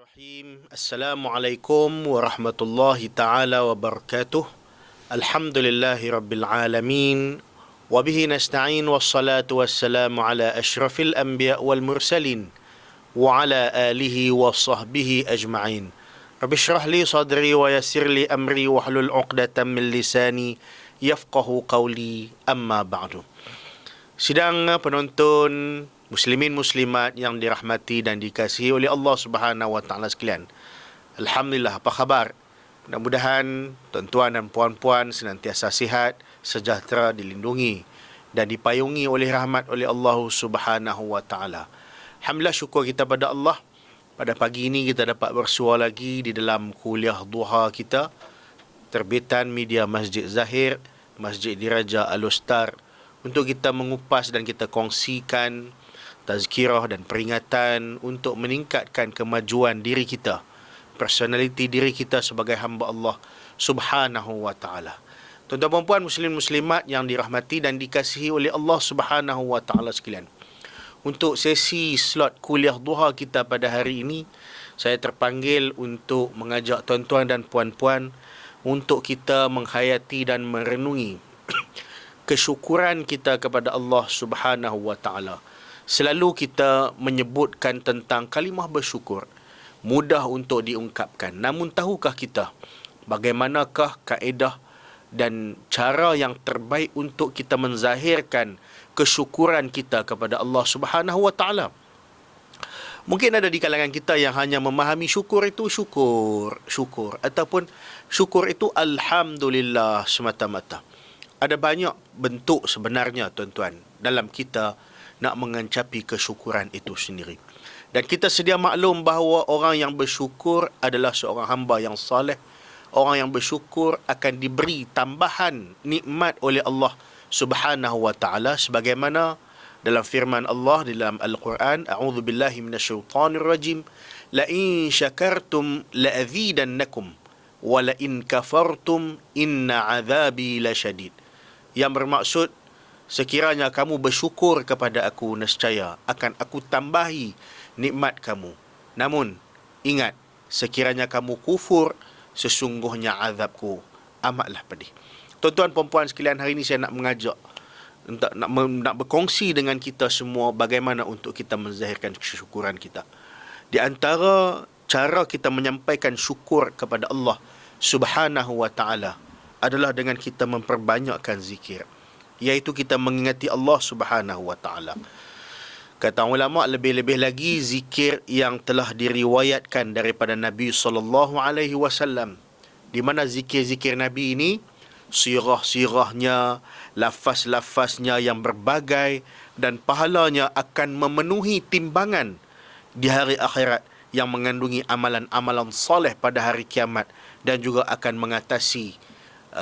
Bismillahirrahmanirrahim. Assalamualaikum warahmatullahi taala wabarakatuh. Alhamdulillahi rabbil alamin. Wabihi nasta'in wassalatu wassalamu ala ashrafil anbiya wal mursalin wa ala alihi wa sahbihi ajma'in. Rabbi shrah li sadri wa yassir li amri wahlul 'uqdatam min lisani yafqahu qawli, amma ba'du. Sidang penonton muslimin muslimat yang dirahmati dan dikasihi oleh Allah Subhanahu wa taala sekalian. Alhamdulillah, apa khabar? Mudah-mudahan tuan-tuan dan puan-puan senantiasa sihat, sejahtera, dilindungi dan dipayungi oleh rahmat oleh Allah Subhanahu wa taala. Alhamdulillah, syukur kita pada Allah. Pada pagi ini kita dapat bersua lagi di dalam kuliah duha kita, terbitan media Masjid Zahir, Masjid Diraja Al-Ustar, untuk kita mengupas dan kita kongsikan tazkirah dan peringatan untuk meningkatkan kemajuan diri kita, personaliti diri kita sebagai hamba Allah Subhanahu wa taala. Tuan-tuan dan puan muslim muslimat yang dirahmati dan dikasihi oleh Allah Subhanahu wa taala sekalian. Untuk sesi slot kuliah duha kita pada hari ini, saya terpanggil untuk mengajak tuan-tuan dan puan-puan untuk kita menghayati dan merenungi kesyukuran kita kepada Allah Subhanahu wa taala. Selalu kita menyebutkan tentang kalimah bersyukur, mudah untuk diungkapkan. Namun tahukah kita bagaimanakah kaedah dan cara yang terbaik untuk kita menzahirkan kesyukuran kita kepada Allah Subhanahu wa taala? Mungkin ada di kalangan kita yang hanya memahami syukur itu syukur ataupun syukur itu alhamdulillah semata-mata. Ada banyak bentuk sebenarnya tuan-tuan dalam kita nak mengencapi kesyukuran itu sendiri. Dan kita sedia maklum bahawa orang yang bersyukur adalah seorang hamba yang saleh. Orang yang bersyukur akan diberi tambahan nikmat oleh Allah Subhanahu wa taala, sebagaimana dalam firman Allah di dalam Al-Quran, a'udzu billahi minasyaitonir rajim, la in syakartum la azidannakum wa la in kafartum inna 'adzabi lasyadid. Yang bermaksud, sekiranya kamu bersyukur kepada aku, nescaya akan aku tambahi nikmat kamu. Namun, ingat, sekiranya kamu kufur, sesungguhnya azabku amatlah pedih. Tuan-tuan perempuan sekalian, hari ini saya nak mengajak, nak berkongsi dengan kita semua bagaimana untuk kita menzahirkan kesyukuran kita. Di antara cara kita menyampaikan syukur kepada Allah Subhanahu wa ta'ala adalah dengan kita memperbanyakkan zikir, iaitu kita mengingati Allah Subhanahu wa taala. Kata ulama, lebih-lebih lagi zikir yang telah diriwayatkan daripada Nabi sallallahu alaihi wasallam, di mana zikir-zikir Nabi ini sirah-sirahnya, lafaz-lafaznya yang berbagai dan pahalanya akan memenuhi timbangan di hari akhirat yang mengandungi amalan-amalan soleh pada hari kiamat, dan juga akan mengatasi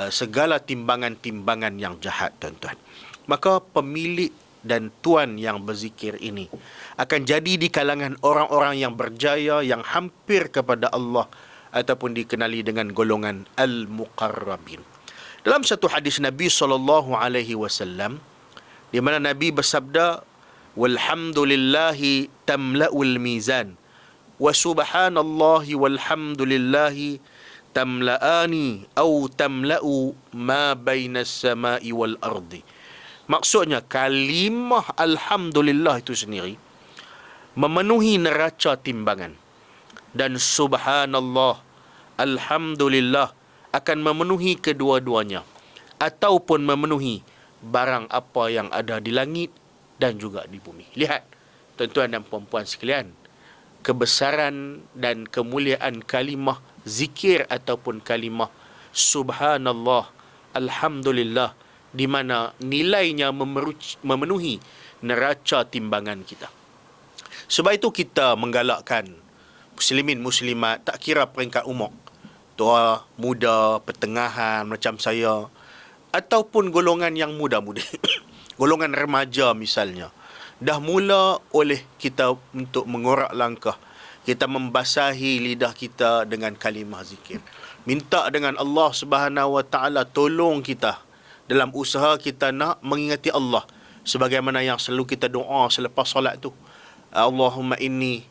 segala timbangan-timbangan yang jahat, tuan-tuan. Maka pemilik dan tuan yang berzikir ini akan jadi di kalangan orang-orang yang berjaya, yang hampir kepada Allah, ataupun dikenali dengan golongan al-muqarrabin. Dalam satu hadis Nabi sallallahu alaihi wasallam, di mana Nabi bersabda, walhamdulillahi tamla'ul mizan wa subhanallahi walhamdulillahi tamla'ani au tamla'u ma bainas sama'i wal ardi. Maksudnya, kalimah alhamdulillah itu sendiri memenuhi neraca timbangan, dan subhanallah, alhamdulillah akan memenuhi kedua-duanya, ataupun memenuhi barang apa yang ada di langit dan juga di bumi. Lihat tuan-tuan dan puan-puan sekalian, kebesaran dan kemuliaan kalimah zikir ataupun kalimah subhanallah, alhamdulillah, di mana nilainya memenuhi neraca timbangan kita. Sebab itu kita menggalakkan muslimin muslimat, tak kira peringkat umur, tua, muda, pertengahan macam saya, ataupun golongan yang muda-mudi, golongan remaja misalnya, dah mula oleh kita untuk mengorak langkah, kita membasahi lidah kita dengan kalimah zikir. Minta dengan Allah Subhanahu wa taala tolong kita dalam usaha kita nak mengingati Allah, sebagaimana yang selalu kita doa selepas solat tu. Allahumma a'inni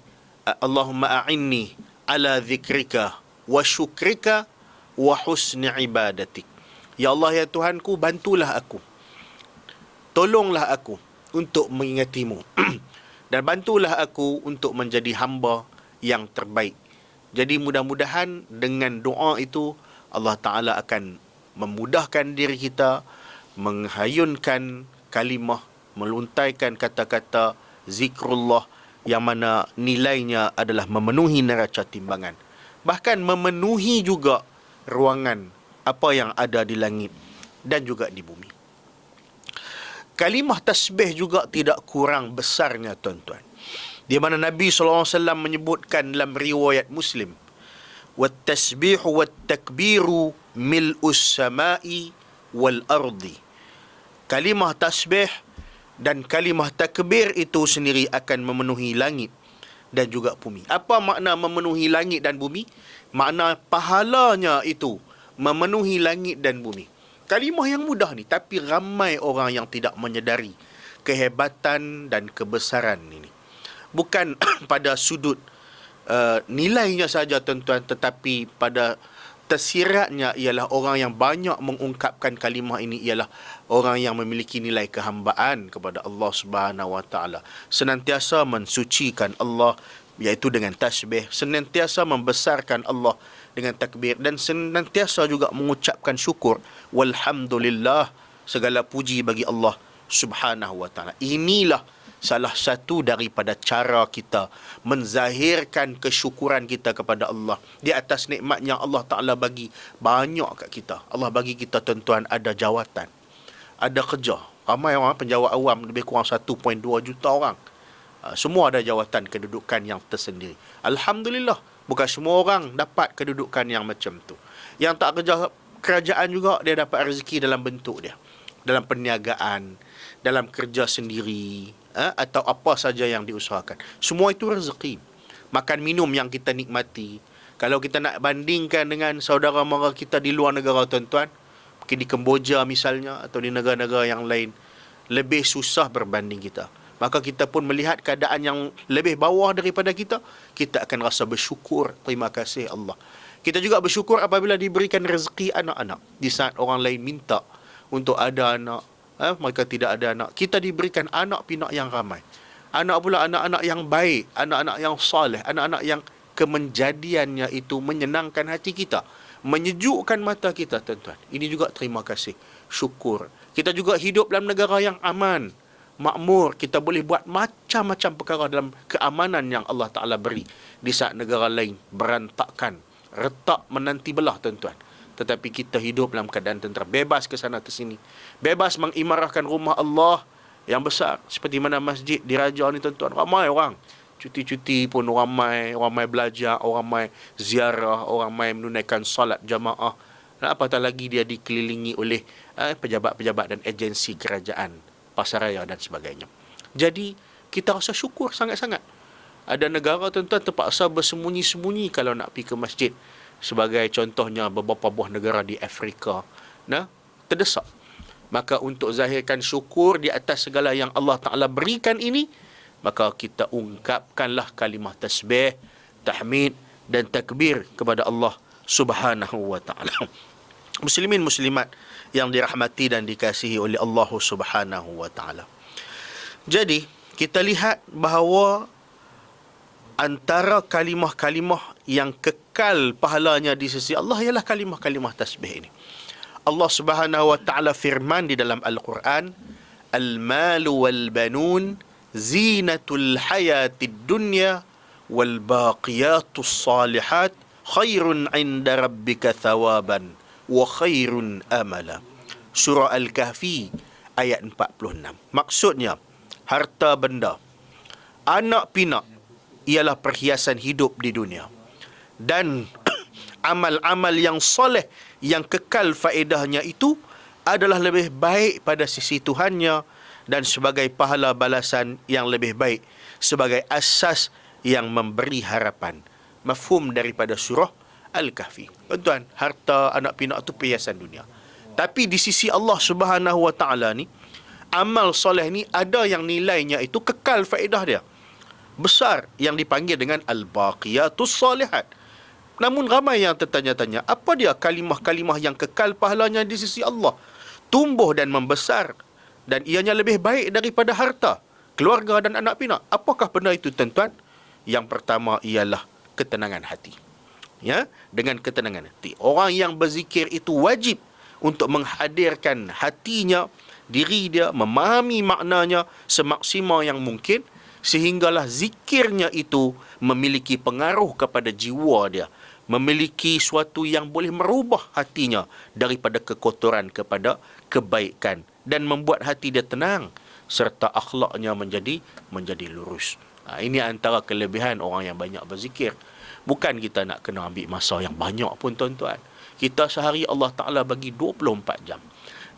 ala dzikrika wa syukrika wa husni ibadatik. Ya Allah, ya Tuhanku, bantulah aku, tolonglah aku untuk mengingatimu dan bantulah aku untuk menjadi hamba yang terbaik. Jadi mudah-mudahan dengan doa itu Allah Ta'ala akan memudahkan diri kita menghayunkan kalimah, meluntaikan kata-kata zikrullah yang mana nilainya adalah memenuhi neraca timbangan. Bahkan memenuhi juga ruangan apa yang ada di langit dan juga di bumi. Kalimah tasbih juga tidak kurang besarnya, tuan-tuan. Di mana Nabi SAW menyebutkan dalam riwayat Muslim, "Wat-tasbihu wat-takbiru mil'us sama'i wal-ardi." Kalimah tasbih dan kalimah takbir itu sendiri akan memenuhi langit dan juga bumi. Apa makna memenuhi langit dan bumi? Makna pahalanya itu memenuhi langit dan bumi. Kalimah yang mudah ni, tapi ramai orang yang tidak menyedari kehebatan dan kebesaran ini. Bukan pada sudut nilainya saja, tuan-tuan, tetapi pada tersiratnya ialah orang yang banyak mengungkapkan kalimah ini ialah orang yang memiliki nilai kehambaan kepada Allah Subhanahu Wa Taala, senantiasa mensucikan Allah iaitu dengan tasbih, senantiasa membesarkan Allah dengan takbir, dan senantiasa juga mengucapkan syukur, walhamdulillah, segala puji bagi Allah Subhanahu Wa Taala. Inilah salah satu daripada cara kita menzahirkan kesyukuran kita kepada Allah di atas nikmat yang Allah Ta'ala bagi banyak kat kita. Allah bagi kita, tuan-tuan, ada jawatan, ada kerja. Ramai orang penjawat awam, lebih kurang 1.2 juta orang. Semua ada jawatan kedudukan yang tersendiri. Alhamdulillah, bukan semua orang dapat kedudukan yang macam tu. Yang tak kerja kerajaan juga, dia dapat rezeki dalam bentuk dia, dalam perniagaan, dalam kerja sendiri, atau apa saja yang diusahakan. Semua itu rezeki. Makan minum yang kita nikmati, kalau kita nak bandingkan dengan saudara mara kita di luar negara, tuan-tuan, mungkin di Kemboja misalnya, atau di negara-negara yang lain, lebih susah berbanding kita. Maka kita pun melihat keadaan yang lebih bawah daripada kita, kita akan rasa bersyukur, terima kasih Allah. Kita juga bersyukur apabila diberikan rezeki anak-anak. Di saat orang lain minta untuk ada anak, mereka tidak ada anak, kita diberikan anak pinak yang ramai. Anak pula anak-anak yang baik, anak-anak yang soleh, anak-anak yang kemenjadiannya itu menyenangkan hati kita, menyejukkan mata kita, tuan-tuan. Ini juga terima kasih, syukur. Kita juga hidup dalam negara yang aman, makmur. Kita boleh buat macam-macam perkara dalam keamanan yang Allah Ta'ala beri. Di saat negara lain berantakan, retak, menanti belah, tuan-tuan, tetapi kita hidup dalam keadaan tentera, bebas ke sana ke sini, bebas mengimarahkan rumah Allah yang besar seperti mana masjid di Raja ni, tuan-tuan. Ramai orang cuti-cuti pun, ramai belajar, orang ramai ziarah, orang ramai menunaikan salat jamaah, dan apatah lagi dia dikelilingi oleh pejabat-pejabat dan agensi kerajaan, pasaraya dan sebagainya. Jadi kita rasa syukur sangat-sangat. Ada negara, tuan-tuan, terpaksa bersembunyi-sembunyi kalau nak pergi ke masjid. Sebagai contohnya beberapa buah negara di Afrika, terdesak. Maka untuk zahirkan syukur di atas segala yang Allah Ta'ala berikan ini, maka kita ungkapkanlah kalimah tasbih, tahmid dan takbir kepada Allah Subhanahu Wa Ta'ala. Muslimin muslimat yang dirahmati dan dikasihi oleh Allah Subhanahu Wa Ta'ala. Jadi kita lihat bahawa antara kalimah-kalimah yang kekal pahalanya di sisi Allah ialah kalimah-kalimah tasbih ini. Allah Subhanahu Wa Ta'ala firman di dalam Al-Quran, "Al-malu wal-banun zinatul hayatid dunya wal baqiyatus salihat khairun 'inda rabbika thawaban wa khairun amala." Surah Al-Kahfi ayat 46. Maksudnya, harta benda, anak pinak ialah perhiasan hidup di dunia, dan amal-amal yang soleh yang kekal faedahnya itu adalah lebih baik pada sisi Tuhannya dan sebagai pahala balasan yang lebih baik, sebagai asas yang memberi harapan. Mafhum daripada surah Al-Kahfi. Tuan, harta, anak pinak itu perhiasan dunia. Tapi di sisi Allah Subhanahu Wa Ta'ala ni, amal soleh ni ada yang nilainya itu kekal faedah dia. besar yang dipanggil dengan al-baqiyatus salihat. Namun ramai yang tertanya-tanya, apa dia kalimah-kalimah yang kekal pahalanya di sisi Allah, tumbuh dan membesar, dan ianya lebih baik daripada harta, keluarga dan anak pinak? Apakah benda itu, tuan-tuan? Yang pertama ialah ketenangan hati. Ya, dengan ketenangan hati. Orang yang berzikir itu wajib untuk menghadirkan hatinya, diri dia, memahami maknanya semaksimal yang mungkin, sehinggalah zikirnya itu memiliki pengaruh kepada jiwa dia, memiliki suatu yang boleh merubah hatinya daripada kekotoran kepada kebaikan, dan membuat hati dia tenang serta akhlaknya menjadi lurus. Ini antara kelebihan orang yang banyak berzikir. Bukan kita nak kena ambil masa yang banyak pun, tuan-tuan. Kita sehari Allah Ta'ala bagi 24 jam.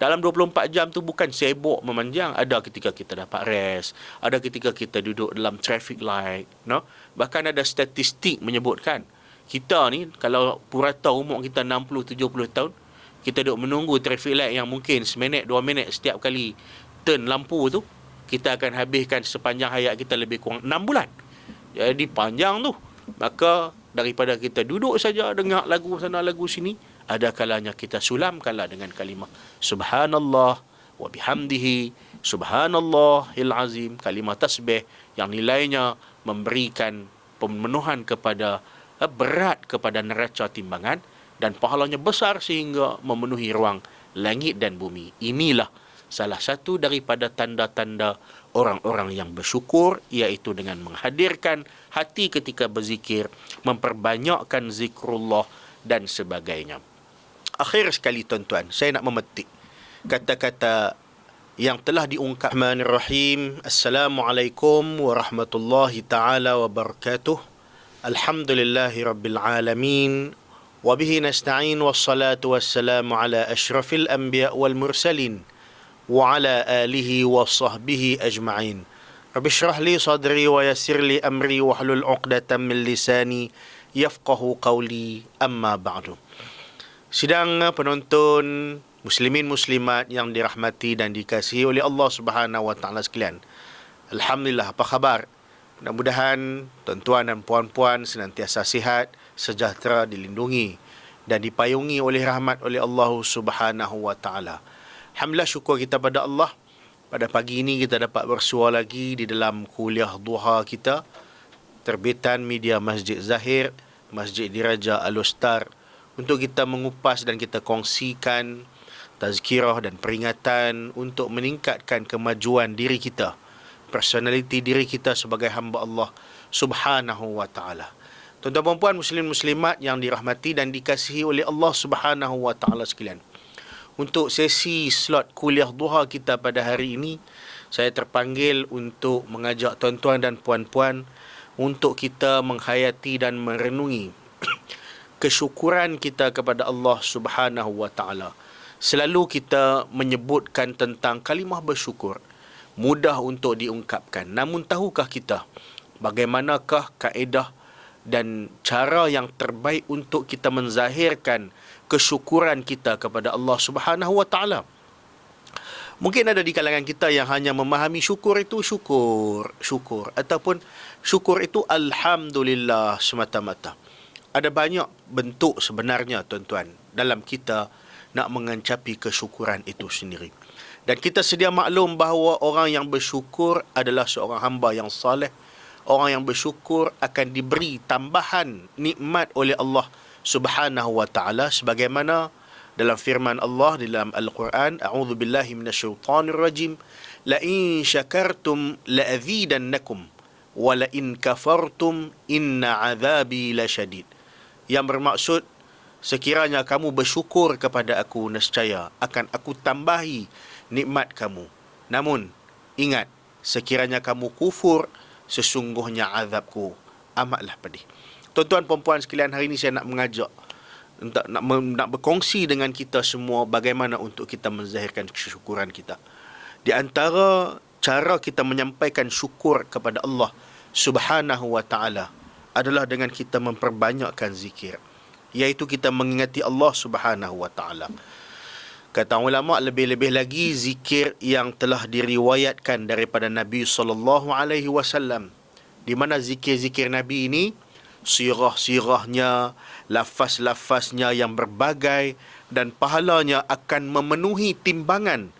Dalam 24 jam tu bukan sibuk memanjang. Ada ketika kita dapat rest, ada ketika kita duduk dalam traffic light, no? Bahkan ada statistik menyebutkan, kita ni kalau purata umur kita 60-70 tahun, kita duduk menunggu traffic light yang mungkin seminit 2 minit setiap kali turn lampu tu, kita akan habiskan sepanjang hayat kita lebih kurang 6 bulan. Jadi panjang tu. Maka daripada kita duduk saja dengar lagu sana lagu sini, ada kalanya kita sulam kala dengan kalimah subhanallah wa bihamdihi subhanallahil azim, kalimah tasbih yang nilainya memberikan pemenuhan kepada berat kepada neraca timbangan, dan pahalanya besar sehingga memenuhi ruang langit dan bumi. Inilah salah satu daripada tanda-tanda orang-orang yang bersyukur, iaitu dengan menghadirkan hati ketika berzikir, memperbanyakkan zikrullah dan sebagainya. Akhir sekali, tuan-tuan, saya nak memetik kata-kata yang telah diungkap. Bismillahirrahmanirrahim. Assalamualaikum warahmatullahi ta'ala wabarakatuh. Alhamdulillahi rabbil alamin. Wabihi nasta'in wassalatu wassalamu ala ashrafil anbiya wal mursalin wa ala alihi wa sahbihi ajma'in. Rabbi syrah li sadri wa yassir li amri wa hlul 'uqdatam min lisani yafqahu qawli, amma ba'du. Sidang penonton muslimin muslimat yang dirahmati dan dikasihi oleh Allah Subhanahu wa taala sekalian. Alhamdulillah, apa khabar? Mudah-mudahan tuan-tuan dan puan-puan senantiasa sihat, sejahtera, dilindungi dan dipayungi oleh rahmat oleh Allah Subhanahu wa taala. Alhamdulillah, syukur kita pada Allah. Pada pagi ini kita dapat bersua lagi di dalam kuliah duha kita, terbitan media Masjid Zahir, Masjid Diraja Al-Ustar, untuk kita mengupas dan kita kongsikan tazkirah dan peringatan untuk meningkatkan kemajuan diri kita, personaliti diri kita sebagai hamba Allah Subhanahu wa taala. Tuan-tuan dan puan muslim muslimat yang dirahmati dan dikasihi oleh Allah Subhanahu wa taala sekalian. Untuk sesi slot kuliah duha kita pada hari ini, saya terpanggil untuk mengajak tuan-tuan dan puan-puan untuk kita menghayati dan merenungi kesyukuran kita kepada Allah Subhanahu wa taala. Selalu kita menyebutkan tentang kalimah bersyukur, mudah untuk diungkapkan. Namun tahukah kita bagaimanakah kaedah dan cara yang terbaik untuk kita menzahirkan kesyukuran kita kepada Allah Subhanahu wa taala? Mungkin ada di kalangan kita yang hanya memahami syukur itu syukur ataupun syukur itu alhamdulillah semata-mata. Ada banyak bentuk sebenarnya, tuan-tuan, dalam kita nak mengencapi kesyukuran itu sendiri. Dan kita sedia maklum bahawa orang yang bersyukur adalah seorang hamba yang saleh. Orang yang bersyukur akan diberi tambahan nikmat oleh Allah Subhanahu wa taala, sebagaimana dalam firman Allah di dalam Al-Quran, a'udzu billahi minasyaitonir rajim, la in syakartum la azidannakum wa la in kafartum inna 'adzabi lasyadid. Yang bermaksud, sekiranya kamu bersyukur kepada aku, nescaya akan aku tambahi nikmat kamu. Namun ingat, sekiranya kamu kufur, sesungguhnya azabku amatlah pedih. Tuan-tuan perempuan sekalian, hari ini saya nak mengajak nak berkongsi dengan kita semua bagaimana untuk kita menzahirkan kesyukuran kita. Di antara cara kita menyampaikan syukur kepada Allah Subhanahu wa taala adalah dengan kita memperbanyakkan zikir, iaitu kita mengingati Allah Subhanahu wa taala. Kata ulama, lebih-lebih lagi zikir yang telah diriwayatkan daripada Nabi sallallahu alaihi wasallam Di mana zikir-zikir Nabi ini, sirah-sirahnya, lafaz-lafaznya yang berbagai, dan pahalanya akan memenuhi timbangan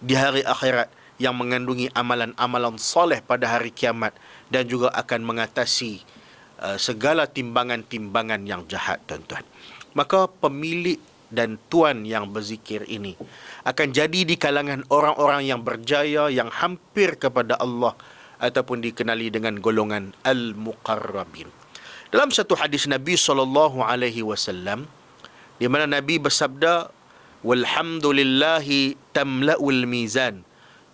di hari akhirat yang mengandungi amalan-amalan soleh pada hari kiamat, dan juga akan mengatasi segala timbangan-timbangan yang jahat, tuan-tuan. Maka pemilik dan tuan yang berzikir ini akan jadi di kalangan orang-orang yang berjaya, yang hampir kepada Allah, ataupun dikenali dengan golongan al-muqarrabin. Dalam satu hadis Nabi SAW, di mana Nabi bersabda, walhamdulillahi tamla'ul mizan,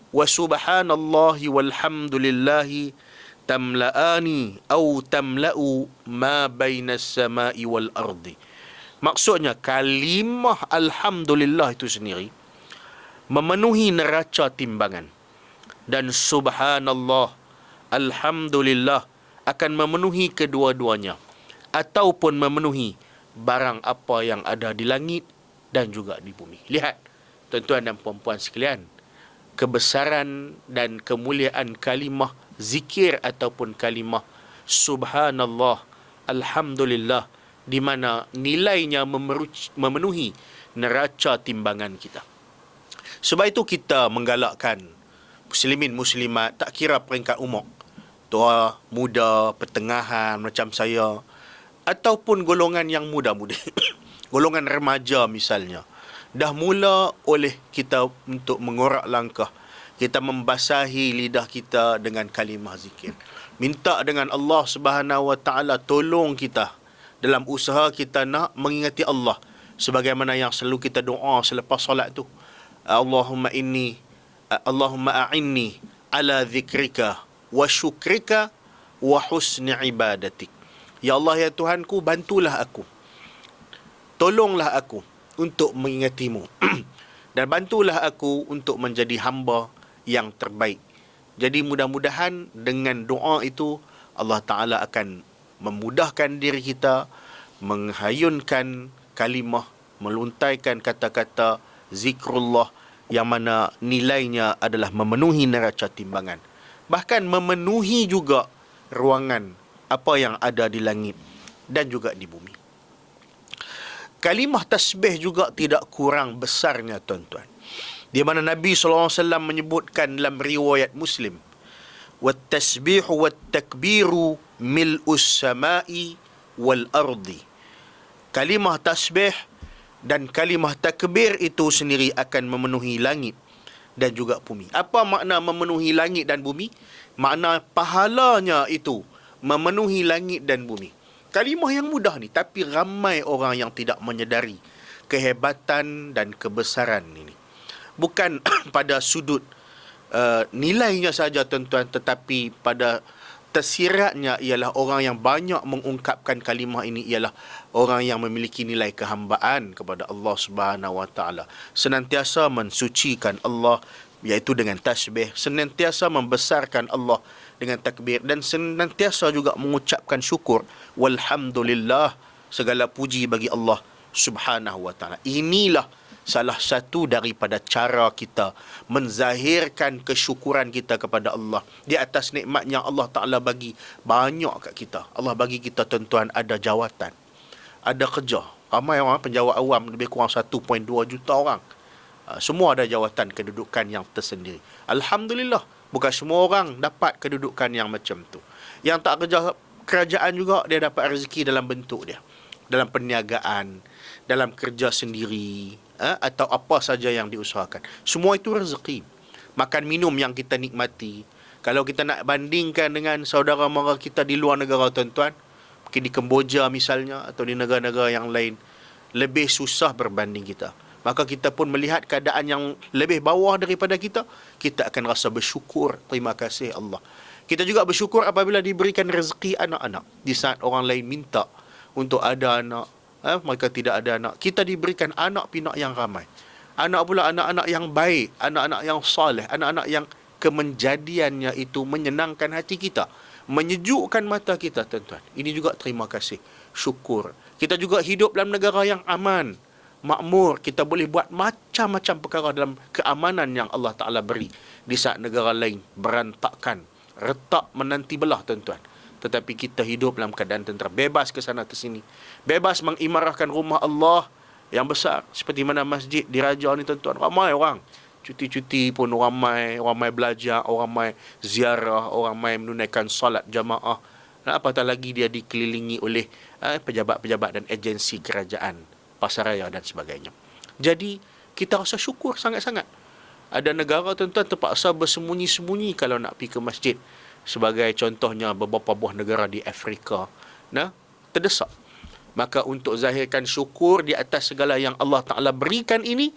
wa subhanallahi walhamdulillahi tamla'ani au tamla'u ma bainas sama'i wal ardi. Maksudnya, kalimah alhamdulillah itu sendiri memenuhi neraca timbangan, dan subhanallah, alhamdulillah akan memenuhi kedua-duanya, ataupun memenuhi barang apa yang ada di langit dan juga di bumi. Lihat, tuan-tuan dan puan-puan sekalian, kebesaran dan kemuliaan kalimah zikir ataupun kalimah subhanallah, alhamdulillah, di mana nilainya memenuhi neraca timbangan kita. Sebab itu kita menggalakkan muslimin muslimat, tak kira peringkat umur, tua, muda, pertengahan macam saya, ataupun golongan yang muda-mudi, golongan remaja misalnya, dah mula oleh kita untuk mengorak langkah, kita membasahi lidah kita dengan kalimah zikir. Minta dengan Allah Subhanahu Wa Taala tolong kita dalam usaha kita nak mengingati Allah, sebagaimana yang selalu kita doa selepas solat tu, Allahumma a'inni ala zikrika wa syukrika wa husni ibadatik. Ya Allah, ya Tuhanku, bantulah aku, tolonglah aku untuk mengingatimu dan bantulah aku untuk menjadi hamba yang terbaik. Jadi mudah-mudahan dengan doa itu Allah Ta'ala akan memudahkan diri kita menghayunkan kalimah, meluntaikan kata-kata zikrullah yang mana nilainya adalah memenuhi neraca timbangan, bahkan memenuhi juga ruangan apa yang ada di langit dan juga di bumi. Kalimah tasbih juga tidak kurang besarnya, tuan-tuan, di mana Nabi SAW menyebutkan dalam riwayat Muslim, wat-tasbihu wat-takbiru mil'us sama'i wal ardi. Kalimah tasbih dan kalimah takbir itu sendiri akan memenuhi langit dan juga bumi. Apa makna memenuhi langit dan bumi? Makna pahalanya itu memenuhi langit dan bumi. Kalimah yang mudah ni, tapi ramai orang yang tidak menyedari kehebatan dan kebesaran ini. Bukan pada sudut nilainya saja, tuan-tuan, tetapi pada tersiratnya ialah orang yang banyak mengungkapkan kalimah ini ialah orang yang memiliki nilai kehambaan kepada Allah Subhanahu Wa Taala, senantiasa mensucikan Allah iaitu dengan tasbih, senantiasa membesarkan Allah dengan takbir, dan senantiasa juga mengucapkan syukur, walhamdulillah, segala puji bagi Allah Subhanahu Wa Taala. Inilah salah satu daripada cara kita menzahirkan kesyukuran kita kepada Allah di atas nikmat yang Allah Ta'ala bagi banyak kat kita. Allah bagi kita, tuan-tuan, ada jawatan, ada kerja. Ramai orang penjawat awam, lebih kurang 1.2 juta orang. Semua ada jawatan kedudukan yang tersendiri. Alhamdulillah, bukan semua orang dapat kedudukan yang macam tu. Yang tak kerja kerajaan juga, dia dapat rezeki dalam bentuk dia, dalam perniagaan, dalam kerja sendiri, atau apa saja yang diusahakan. Semua itu rezeki. Makan minum yang kita nikmati, kalau kita nak bandingkan dengan saudara mara kita di luar negara, tuan-tuan, mungkin di Kemboja misalnya, atau di negara-negara yang lain, lebih susah berbanding kita. Maka kita pun melihat keadaan yang lebih bawah daripada kita, kita akan rasa bersyukur, terima kasih Allah. Kita juga bersyukur apabila diberikan rezeki anak-anak. Di saat orang lain minta untuk ada anak, mereka tidak ada anak, kita diberikan anak pinak yang ramai. Anak pula anak-anak yang baik, anak-anak yang soleh, anak-anak yang kemenjadiannya itu menyenangkan hati kita, menyejukkan mata kita, tuan-tuan. Ini juga terima kasih, syukur. Kita juga hidup dalam negara yang aman, makmur. Kita boleh buat macam-macam perkara dalam keamanan yang Allah Ta'ala beri. Di saat negara lain berantakan, retak menanti belah, tuan-tuan. tetapi kita hidup dalam keadaan tentera, bebas ke sana ke sini, bebas mengimarahkan rumah Allah yang besar. Seperti mana masjid di Raja ni tuan-tuan, ramai orang cuti-cuti pun, ramai belajar, orang ramai ziarah, orang ramai menunaikan salat jamaah. Dan apatah lagi dia dikelilingi oleh pejabat-pejabat dan agensi kerajaan, pasaraya dan sebagainya. Jadi kita rasa syukur sangat-sangat. Ada negara tuan-tuan terpaksa bersembunyi-sembunyi kalau nak pergi ke masjid. Sebagai contohnya beberapa buah negara di Afrika, terdesak. Maka untuk zahirkan syukur di atas segala yang Allah Ta'ala berikan ini,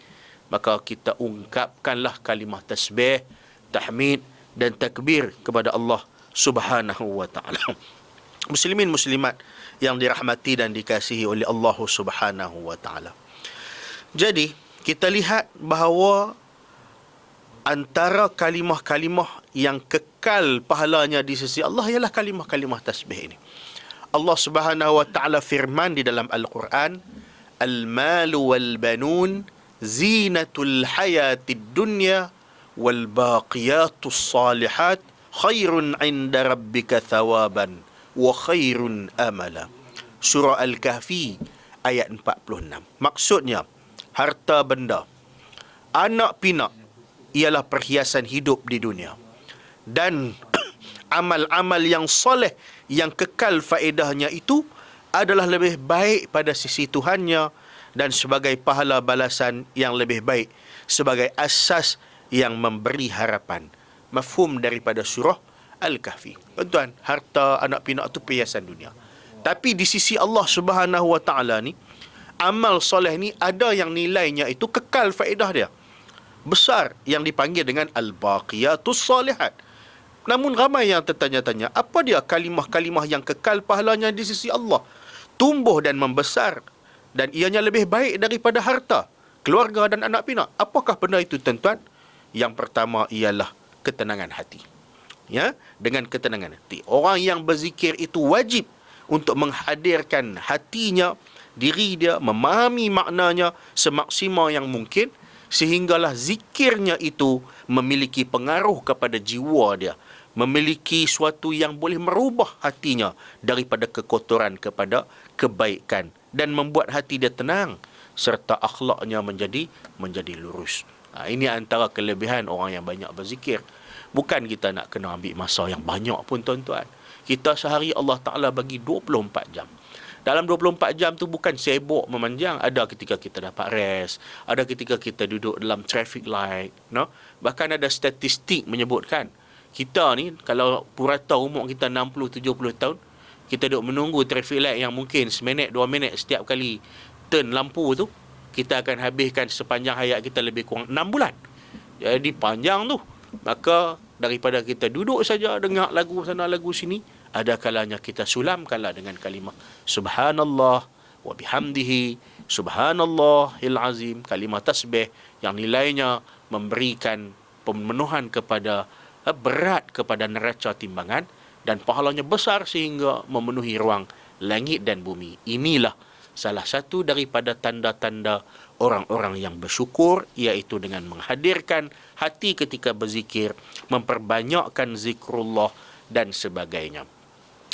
maka kita ungkapkanlah kalimah tasbih, tahmid dan takbir kepada Allah Subhanahu wa Ta'ala. Muslimin muslimat yang dirahmati dan dikasihi oleh Allah Subhanahu wa Ta'ala. Jadi kita lihat bahawa antara kalimah-kalimah yang kekal pahalanya di sisi Allah ialah kalimah-kalimah tasbih ini. Allah Subhanahu wa Ta'ala firman di dalam Al-Quran, "Al-malu wal-banun zinatul hayatid dunya wal baqiyatus salihat khairun 'inda rabbika thawaban wa khairun amala." Surah Al-Kahfi ayat 46. Maksudnya, harta benda, anak pinak ialah perhiasan hidup di dunia. Dan amal-amal yang soleh, yang kekal faedahnya itu adalah lebih baik pada sisi Tuhannya dan sebagai pahala balasan yang lebih baik, sebagai asas yang memberi harapan. Mafhum daripada surah Al-Kahfi. Tuan-tuan, harta, anak pinak itu perhiasan dunia. Tapi di sisi Allah Subhanahu wa Ta'ala ni, amal soleh ni ada yang nilainya itu kekal faedah dia besar, yang dipanggil dengan al-baqiyatus salihat. Namun ramai yang tertanya-tanya, apa dia kalimah-kalimah yang kekal pahalanya di sisi Allah, tumbuh dan membesar, dan ianya lebih baik daripada harta, keluarga dan anak pinak? Apakah benda itu tuan-tuan? Yang pertama ialah ketenangan hati. Ya, dengan ketenangan hati. Orang yang berzikir itu wajib untuk menghadirkan hatinya, diri dia, memahami maknanya semaksimal yang mungkin, sehinggalah zikirnya itu memiliki pengaruh kepada jiwa dia, memiliki suatu yang boleh merubah hatinya daripada kekotoran kepada kebaikan, dan membuat hati dia tenang serta akhlaknya menjadi lurus. Ini antara kelebihan orang yang banyak berzikir. Bukan kita nak kena ambil masa yang banyak pun tuan-tuan. Kita sehari Allah Ta'ala bagi 24 jam. Dalam 24 jam tu bukan sibuk memanjang. Ada ketika kita dapat rest, ada ketika kita duduk dalam traffic light, Bahkan ada statistik menyebutkan, kita ni kalau purata umur kita 60-70 tahun, kita duduk menunggu traffic light yang mungkin seminit, 2 minit setiap kali turn lampu tu, kita akan habiskan sepanjang hayat kita lebih kurang 6 bulan. Jadi panjang tu. Maka daripada kita duduk saja dengar lagu sana lagu sini, ada kalanya kita sulamkanlah dengan kalimah subhanallah wa bihamdihi subhanallahil azim, kalimah tasbih yang nilainya memberikan pemenuhan kepada berat kepada neraca timbangan, dan pahalanya besar sehingga memenuhi ruang langit dan bumi. Inilah salah satu daripada tanda-tanda orang-orang yang bersyukur, iaitu dengan menghadirkan hati ketika berzikir, memperbanyakkan zikrullah dan sebagainya.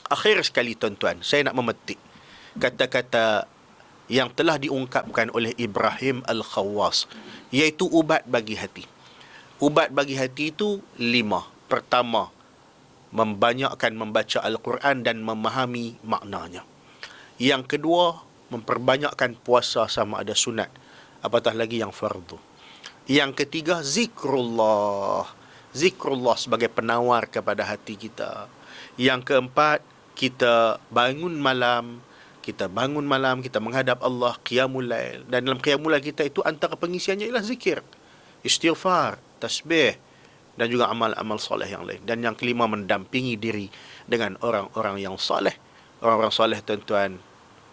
Akhir sekali tuan-tuan, saya nak memetik kata-kata yang telah diungkapkan oleh Ibrahim Al-Khawwas, iaitu ubat bagi hati. Ubat bagi hati itu 5. Pertama, membanyakkan membaca Al-Quran dan memahami maknanya. Yang kedua, memperbanyakkan puasa sama ada sunat, apatah lagi yang fardu. Yang ketiga, zikrullah. Zikrullah sebagai penawar kepada hati kita. Yang keempat, kita bangun malam, kita menghadap Allah, qiyamul lail. Dan dalam qiyamul lail kita itu antara pengisiannya ialah zikir, istighfar, tasbih, dan juga amal-amal soleh yang lain. Dan yang kelima, mendampingi diri dengan orang-orang yang soleh. Orang-orang soleh tuan-tuan,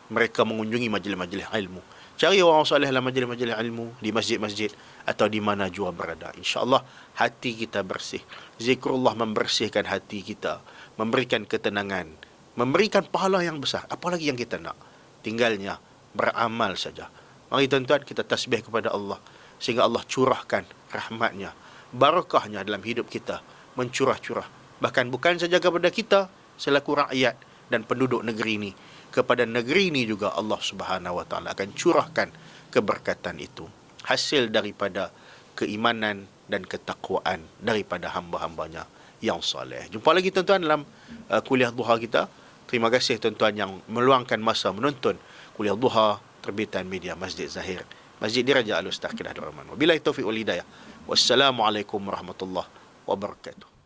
mereka mengunjungi majlis-majlis ilmu. Cari orang soleh dalam majlis-majlis ilmu, di masjid-masjid atau di mana jua berada. InsyaAllah hati kita bersih. Zikrullah membersihkan hati kita, memberikan ketenangan, memberikan pahala yang besar. Apa lagi yang kita nak? Tinggalnya beramal saja. Mari tuan-tuan, kita tasbih kepada Allah, sehingga Allah curahkan rahmatnya, barakahnya dalam hidup kita, mencurah-curah. Bahkan bukan saja kepada kita, selaku rakyat dan penduduk negeri ini. Kepada negeri ini juga Allah Subhanahu Wa Taala akan curahkan keberkatan itu, hasil daripada keimanan dan ketakwaan daripada hamba-hambanya yang soleh. Jumpa lagi tuan-tuan dalam kuliah duha kita. Terima kasih tuan-tuan yang meluangkan masa menonton kuliah duha terbitan media Masjid Zahir, Masjid Diraja Al-Ustaz Kedah Abdul Rahman. Wabillahi taufiq wal hidayah. Wassalamualaikum warahmatullahi wabarakatuh.